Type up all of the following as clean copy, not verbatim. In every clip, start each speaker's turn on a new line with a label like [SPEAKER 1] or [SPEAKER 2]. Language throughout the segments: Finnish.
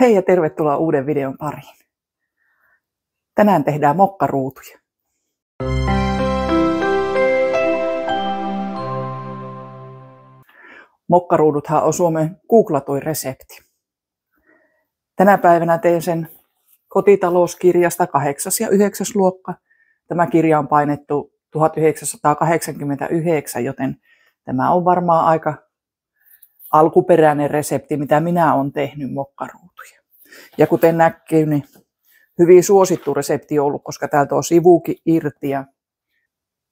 [SPEAKER 1] Hei ja tervetuloa uuden videon pariin. Tänään tehdään mokkaruutuja. Mokkaruuduthan on Suomen googlatuin resepti. Tänä päivänä teen sen kotitalouskirjasta 8. ja 9. luokka. Tämä kirja on painettu 1989, joten tämä on varmaan aika alkuperäinen resepti, mitä minä olen tehnyt mokkaruutuja. Ja kuten näkyy, niin hyvin suosittu resepti on ollut, koska täältä on sivukin irti ja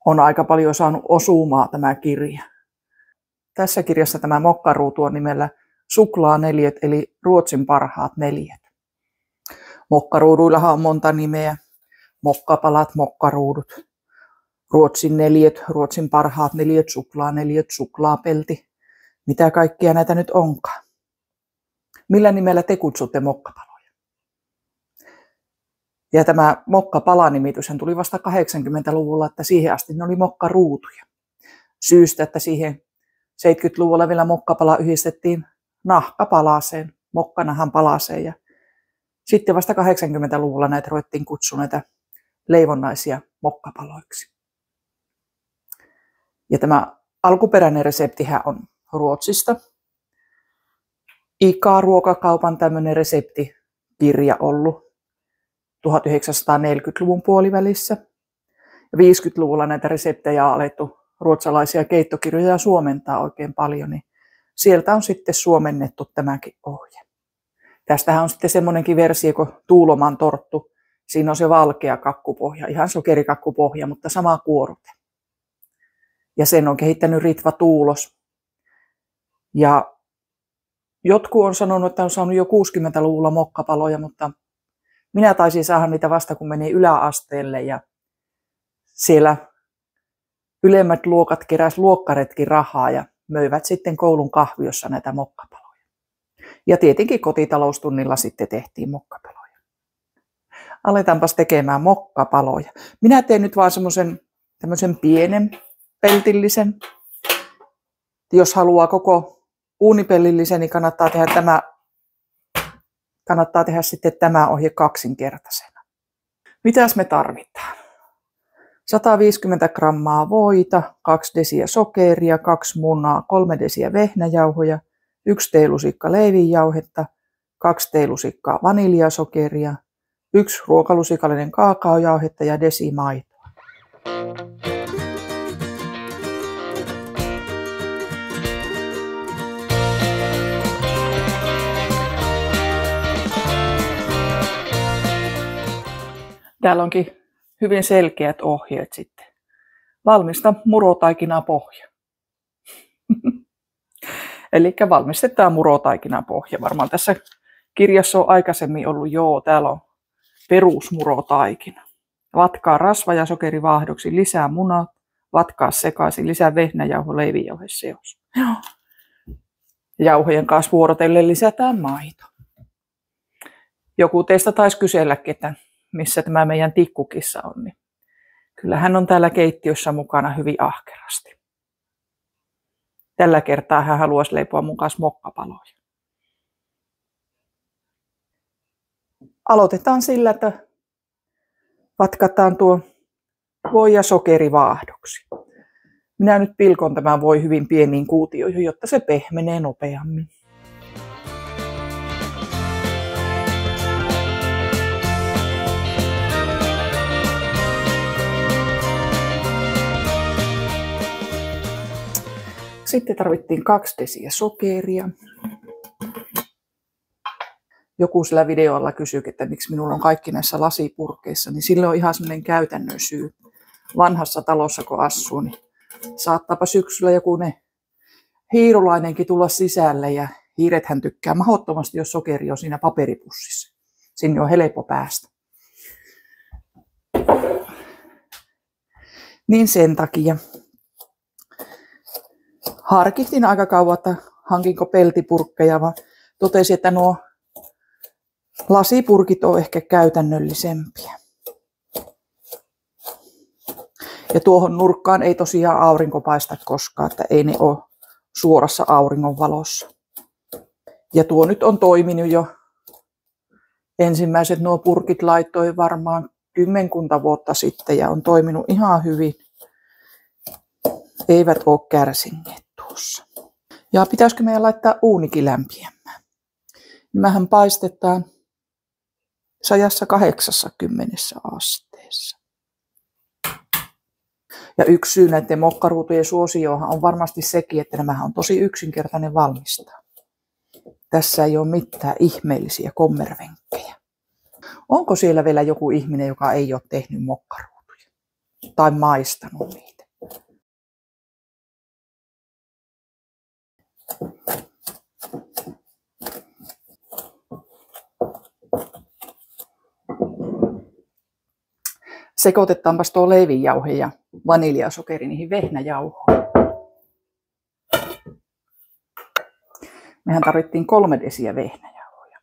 [SPEAKER 1] on aika paljon saanut osumaa tämä kirja. Tässä kirjassa tämä mokkaruutu on nimellä Suklaaneliöt eli Ruotsin parhaat neliöt. Mokkaruuduillahan on monta nimeä. Mokkapalat, mokkaruudut, Ruotsin neliöt, Ruotsin parhaat neliöt, suklaaneliöt, suklaapelti. Mitä kaikkia näitä nyt onkaan? Millä nimellä te kutsutte mokkapaloja? Ja tämä mokkapala-nimitys tuli vasta 80-luvulla, että siihen asti ne oli mokkaruutuja. Syystä, että siihen 70-luvulla vielä mokkapala yhdistettiin nahkapalaseen, mokkanahan palaseen. Ja sitten vasta 80-luvulla näitä ruvettiin kutsua näitä leivonnaisia mokkapaloiksi. Ja tämä alkuperäinen reseptihän on Ruotsista. ICA-ruokakaupan tämmöinen reseptikirja ollut 1940-luvun puolivälissä. Ja 50-luvulla näitä reseptejä on alettu ruotsalaisia keittokirjoja suomentaa oikein paljon, niin sieltä on sitten suomennettu tämäkin ohje. Tästähän on sitten semmoinenkin versio kuin Tuuloman torttu. Siinä on se valkea kakkupohja, ihan sokerikakkupohja, mutta sama kuorute. Ja sen on kehittänyt Ritva Tuulos. Ja jotkut on sanonut, että on saanut jo 60-luvulla mokkapaloja, mutta minä taisin saada niitä vasta kun menin yläasteelle ja siellä ylemmät luokat keräs luokkaretkin rahaa ja möivät sitten koulun kahviossa näitä mokkapaloja. Ja tietenkin kotitaloustunnilla sitten tehtiin mokkapaloja. Aletaanpas tekemään mokkapaloja. Minä teen nyt vaan tämmöisen pienen peltillisen. Jos haluaa koko uunipellillisen, niin kannattaa tehdä sitten tämä ohje kaksinkertaisena. Mitäs me tarvitaan? 150 grammaa voita, 2 desiä sokeria, 2 munaa, 3 desiä vehnäjauhoja, 1 teelusikka leivinjauhetta, 2 teelusikkaa vaniljasokeria, 1 ruokalusikallinen kaakaojauhetta ja desi maitoa. Täällä onkin hyvin selkeät ohjeet sitten. Valmista murotaikinapohja. Eli valmistetaan murotaikinapohja. Varmaan tässä kirjassa on aikaisemmin ollut täällä on perusmurotaikina. Vatkaa rasva ja sokeri vaahdoksi, lisää munat, vatkaa sekaisin, lisää vehnäjauho, leivinjauheseos. Jauhojen kanssa vuorotellen lisätään maito. Joku teistä taisi kyselläkin, että missä tämä meidän tikkukissa on, niin kyllä hän on täällä keittiössä mukana hyvin ahkerasti. Tällä kertaa hän haluaisi leipoa mun kanssa mokkapaloja. Aloitetaan sillä, että vatkataan tuo voi ja sokeri vaahdoksi. Minä nyt pilkon tämän voi hyvin pieniin kuutioihin, jotta se pehmenee nopeammin. Sitten tarvittiin 2 desiä sokeria. Joku sillä videolla kysyi, että miksi minulla on kaikki näissä lasipurkeissa, niin sillä on ihan sellainen käytännön syy. Vanhassa talossa kun asuu, niin saattaapa syksyllä joku hiirulainenkin tulla sisälle ja hiirethän tykkää mahdottomasti, jos sokeri on siinä paperipussissa. Sinne on helppo päästä. Niin sen takia harkittiin aika kauan, että hankinko peltipurkkeja, vaan totesin, että nuo lasipurkit on ehkä käytännöllisempiä. Ja tuohon nurkkaan ei tosiaan aurinko paista koskaan, että ei ne ole suorassa auringonvalossa. Ja tuo nyt on toiminut jo Ensimmäiset nuo purkit laittoi varmaan 10 vuotta sitten ja on toiminut ihan hyvin. Eivät ole kärsineet tuossa. Ja pitäisikö meidän laittaa uunikin lämpiämään? Mähän paistetaan 180 asteessa. Ja yksi syy näiden mokkaruutujen suosioon on varmasti sekin, että nämä on tosi yksinkertainen valmistaa. Tässä ei ole mitään ihmeellisiä kommervenkkejä. Onko siellä vielä joku ihminen, joka ei ole tehnyt mokkaruutuja tai maistanut niitä? Sekoitetaanpas tuo leivinjauhe ja vaniljasokeri niihin vehnäjauhoihin. Mehän tarvittiin 3 desiä vehnäjauhoja.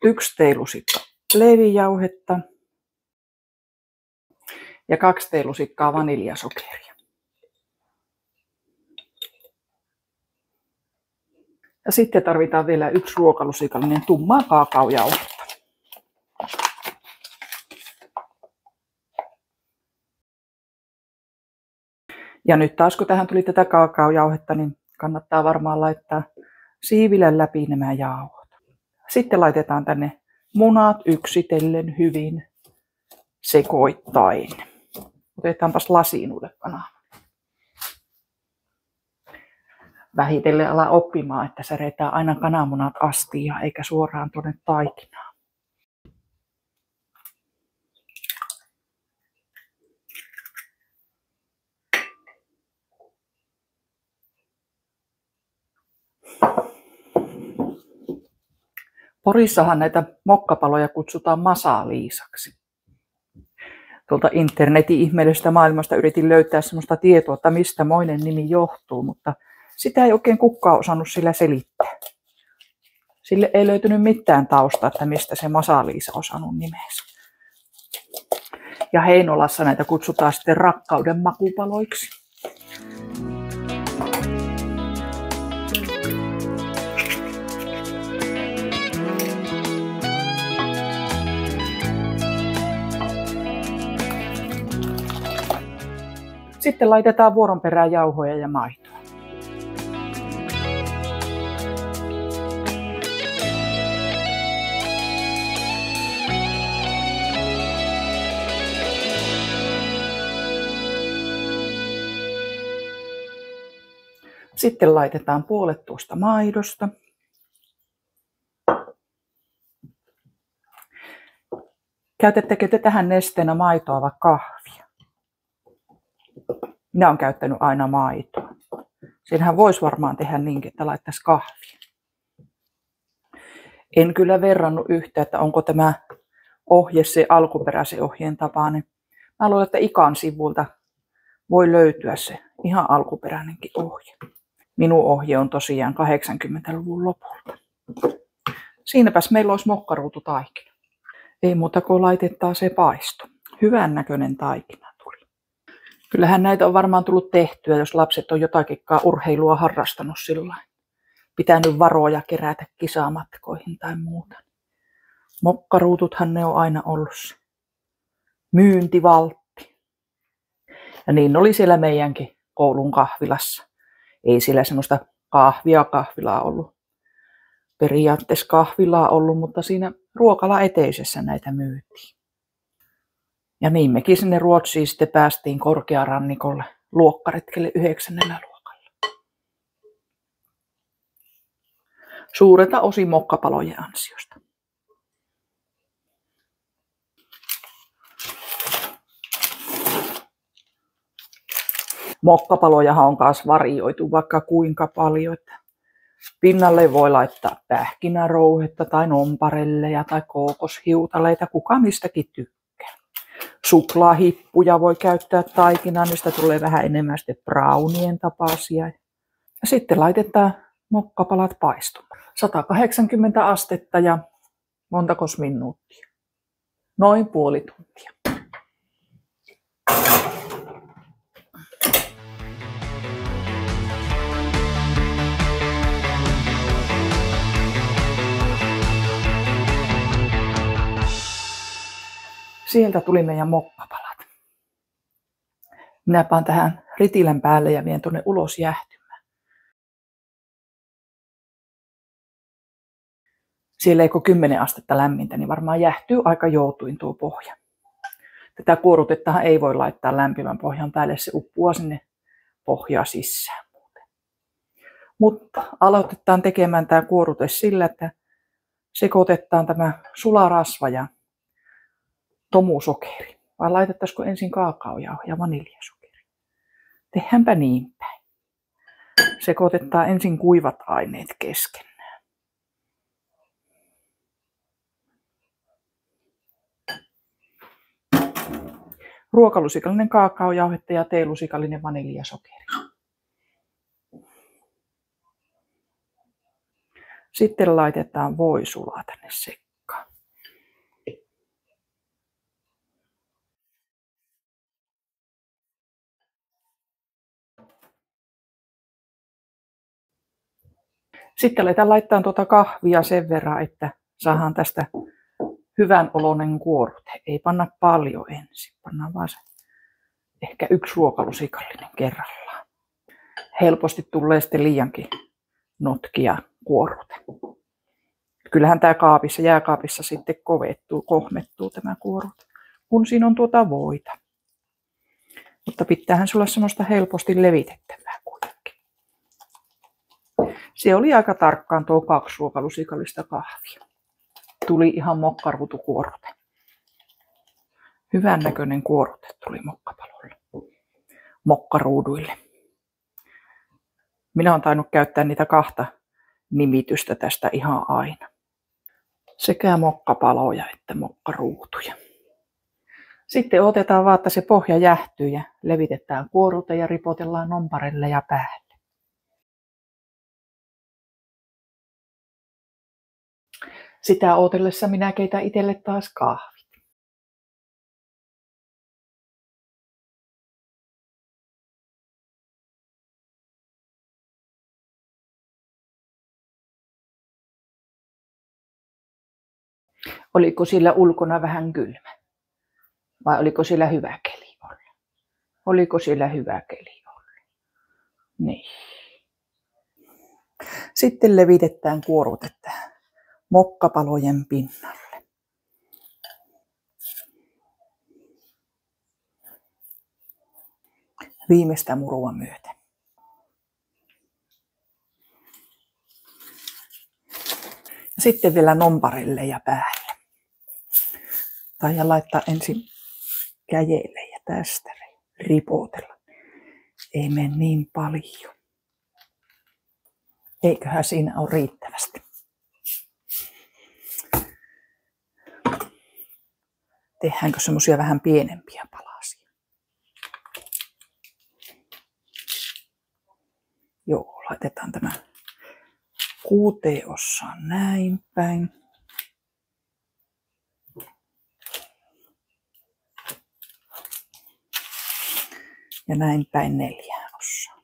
[SPEAKER 1] Yksi teelusikka leivinjauhetta ja 2 teelusikkaa vaniljasokeria. Ja sitten tarvitaan vielä 1 ruokalusikallinen tummaa kaakaojauhetta. Ja nyt taas kun tähän tuli tätä kaakaojauhetta, niin kannattaa varmaan laittaa siivillä läpi nämä jauhot. Sitten laitetaan tänne munat yksitellen hyvin sekoittain. Otetaanpas lasiin uuden kanaan. Vähitellen ala oppimaan, että särjetään aina kananmunat astiaan eikä suoraan tuonne taikinaan. Porissahan näitä mokkapaloja kutsutaan masaliisaksi. Tuolta internetin ihmeellisestä maailmasta yritin löytää sellaista tietoa, että mistä moinen nimi johtuu, mutta sitä ei oikein kukaan osannut sillä selittää. Sille ei löytynyt mitään taustaa, että mistä se masaliisa on saanut nimensä. Ja Heinolassa näitä kutsutaan sitten rakkauden makupaloiksi. Sitten laitetaan vuoron perään jauhoja ja maitoa. Sitten laitetaan puolet tuosta maidosta. Käytettekö te tähän nesteenä maitoa vai kahvia? Minä olen käyttänyt aina maitoa. Siinähän voisi varmaan tehdä niinkin, että laittaisi kahvia. En kyllä verrannut yhtä, että onko tämä ohje se alkuperäisen ohjeen tapainen. Mä luulen, että Ikan sivulta voi löytyä se ihan alkuperäinenkin ohje. Minun ohje on tosiaan 80-luvun lopulta. Siinäpäs meillä olisi mokkaruututaikina. Ei muuta kuin laitetaan se paisto. Hyvän näköinen taikina tuli. Kyllähän näitä on varmaan tullut tehtyä, jos lapset on jotakinkaan urheilua harrastanut sillä. Pitänyt varoja kerätä kisamatkoihin tai muuta. Mokkaruututhan ne on aina ollut se myyntivaltti. Ja niin oli siellä meidänkin koulun kahvilassa. Ei siellä semmoista kahvilaa ollut. Periaatteessa kahvilaa ollut, mutta siinä ruokala eteisessä näitä myytiin. Ja niin mekin sinne Ruotsiin sitten päästiin korkearannikolle luokkaretkelle 9. luokalla. Suurelta osin mokkapalojen ansiosta. Mokkapalojahan on myös varioitu vaikka kuinka paljon. Että pinnalle voi laittaa pähkinärouhetta tai nomparelleja tai kookoshiutaleita, kuka mistäkin tykkää. Suklaahippuja voi käyttää taikinaan, mistä tulee vähän enemmän sitten brownien tapaisia. Ja sitten laitetaan mokkapalat paistumaan. 180 astetta ja montakos minuuttia? Noin puoli tuntia. Sieltä tuli meidän mokkapalat. Minä paan tähän ritilän päälle ja vien tuonne ulos jäähtymään. Siellä ei ole 10 astetta lämmintä, niin varmaan jäähtyy aika joutuin tuo pohja. Tätä kuorutettahan ei voi laittaa lämpimän pohjan päälle, se uppuaa sinne pohjaa sisään. Mutta aloitetaan tekemään tämä kuorute sillä, että sekoitetaan tämä sularasva ja tomusokeri. Vai laitettaisiko ensin kaakaojauhe ja vaniljasokeri? Tehdäänpä niin päin. Sekoitetaan ensin kuivat aineet keskenään. Ruokalusikallinen kaakaojauhetta ja teelusikallinen vaniljasokeri. Sitten laitetaan voisulaa tänne sekaan. Sitten aletaan laittaa tuota kahvia sen verran, että saadaan tästä hyvän oloinen kuorute. Ei panna paljon ensin, pannaan vaan se ehkä 1 ruokalusikallinen kerrallaan. Helposti tulee sitten liiankin notkia kuorute. Kyllähän tämä jääkaapissa sitten kohmettuu tämä kuorute, kun siinä on tuota voita. Mutta pitäähän sulla semmoista helposti levitettävää kuitenkin. Se oli aika tarkkaan tuo 2 ruokalusikallista kahvia. Tuli ihan mokkaruutukuorute. Hyvän näköinen kuorute tuli mokkapalolle. Mokkaruuduille. Minä olen tainnut käyttää niitä 2 nimitystä tästä ihan aina. Sekä mokkapaloja että mokkaruutuja. Sitten otetaan vaan, että se pohja jähtyy ja levitetään kuorute ja ripotellaan nomparelle ja päälle. Sitä odotellessa minä keitän itselle taas kahvit. Oliko siellä ulkona vähän kylmä? Vai oliko siellä hyvä keli olla? Oliko siellä hyvä keli olla? Niin. Sitten levitetään kuorute tähän mokkapalojen pinnalle. Viimeistä murua myöten. Sitten vielä nomparille ja päälle. Tai laittaa ensin käjelle ja tästä ripotella. Ei mene niin paljon. Eiköhän siinä ole riittävästi. Tehdäänkö semmoisia vähän pienempiä palasia? Joo, laitetaan tämä 6 osaan näin päin. Ja näin päin 4 osaan.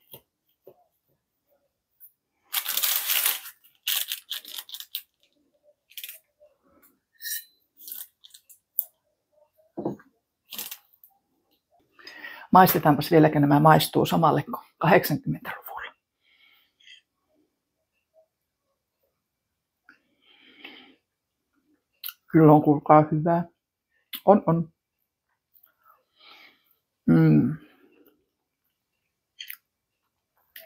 [SPEAKER 1] Maistetaanpas vieläkö nämä maistuu samalle kuin 80-luvulla. Kyllä on, kuulkaa, hyvää. On.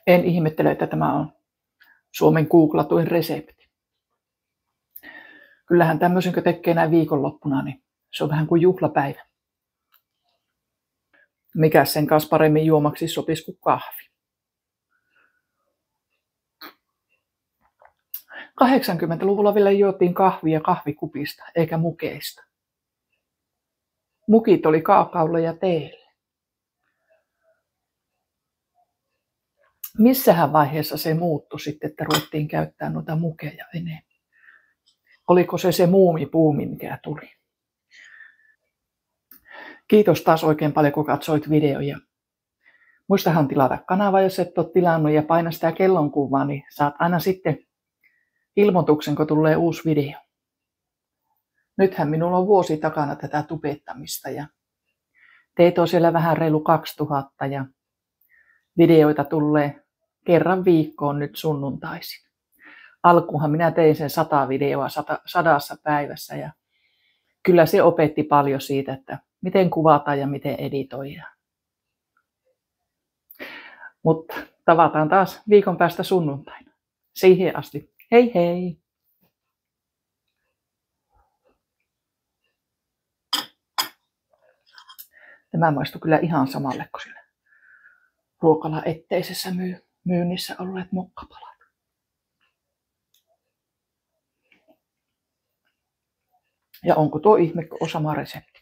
[SPEAKER 1] En ihmettele, että tämä on Suomen googlatuin resepti. Kyllähän tämmöisen, kun tekee näin viikonloppuna, niin se on vähän kuin juhlapäivä. Mikäs sen kanssa paremmin juomaksi sopisi kuin kahvi. 80-luvulla vielä juotiin kahvia kahvikupista eikä mukeista. Mukit oli kaakaolle ja teelle. Missähän vaiheessa se muuttui sitten, että ruvettiin käyttämään noita mukeja enemmän? Oliko se muumipuumi, mikä tuli? Kiitos taas oikein paljon, kun katsoit videoja. Muistahan tilata kanava, jos et ole tilannut, ja paina sitä kellonkuvaa, niin saat aina sitten ilmoituksen, kun tulee uusi video. Nythän minulla on vuosi takana tätä tubettamista ja teet on siellä vähän reilu 2000 ja videoita tulee kerran viikkoon nyt sunnuntaisin. Alkuunhan minä tein sen 100 videoa 100 päivässä ja kyllä se opetti paljon siitä, että miten kuvataan ja miten editoidaan. Mutta tavataan taas viikon päästä sunnuntaina. Siihen asti. Hei hei! Tämä maistui kyllä ihan samalle kuin sillä ruokala etteisessä myynnissä olleet mokkapalat. Ja onko tuo ihme, kun on sama resepti?